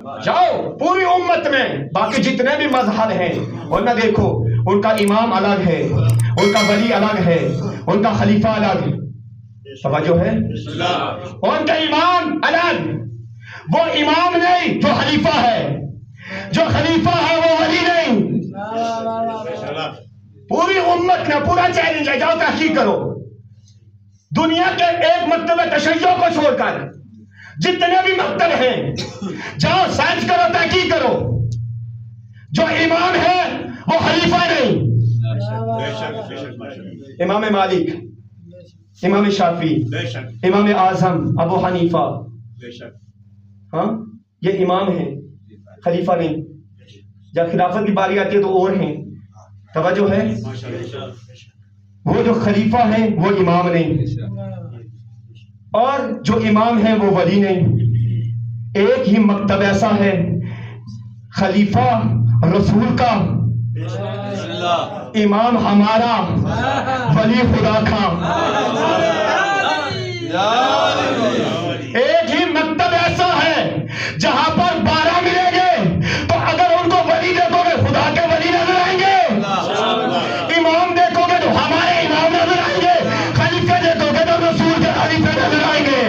جاؤ پوری امت میں باقی جتنے بھی مذہب ہیں ان میں دیکھو ان کا امام الگ ہے، ان کا ولی الگ ہے، ان کا خلیفہ الگ ہے. توجہ ہے؟ ان کا امام الگ، وہ امام نہیں جو خلیفہ ہے، جو خلیفہ ہے وہ ولی نہیں. پوری امت میں پورا چیلنج ہے، جاؤ تحقیق کرو دنیا کے ایک مکتب تشیع کو چھوڑ کر جتنے بھی مکتب ہیں، جاؤ سائنس کرو، تحقیق کرو. جو امام ہے وہ خلیفہ نہیں. امام مالک، امام شافعی، امام اعظم ابو حنیفہ، ہاں یہ امام ہیں، خلیفہ نہیں. جب خلافت کی باری آتی ہے تو اور ہیں. توجہ ہے؟ وہ جو خلیفہ ہیں وہ امام نہیں، اور جو امام ہیں وہ ولی نہیں. ایک ہی مکتب ایسا ہے، خلیفہ رسول کا، امام ہمارا، ولی خدا کا. ایک ہی مکتب ایسا ہے جہاں پر 12 ملیں گے تو اگر ان کو ولی دیکھو گے خدا کے ولی نظر آئیں گے، امام دیکھو گے تو ہمارے امام نظر آئیں گے، خلیفہ دیکھو گے تو رسول کے خلیفے نظر آئیں گے.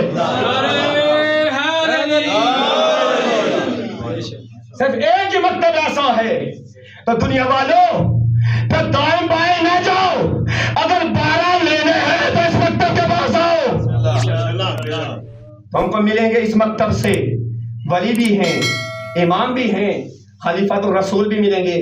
صرف ایک ہی مکتب ایسا ہے. تو دنیا والوں پھر دائیں بائیں نہ جاؤ، اگر 12 لینے ہیں تو اس مکتب کے پاس آؤ. تو ہم کو ملیں گے اس مکتب سے، ولی بھی ہیں، امام بھی ہیں، خلیفہ تو رسول بھی ملیں گے.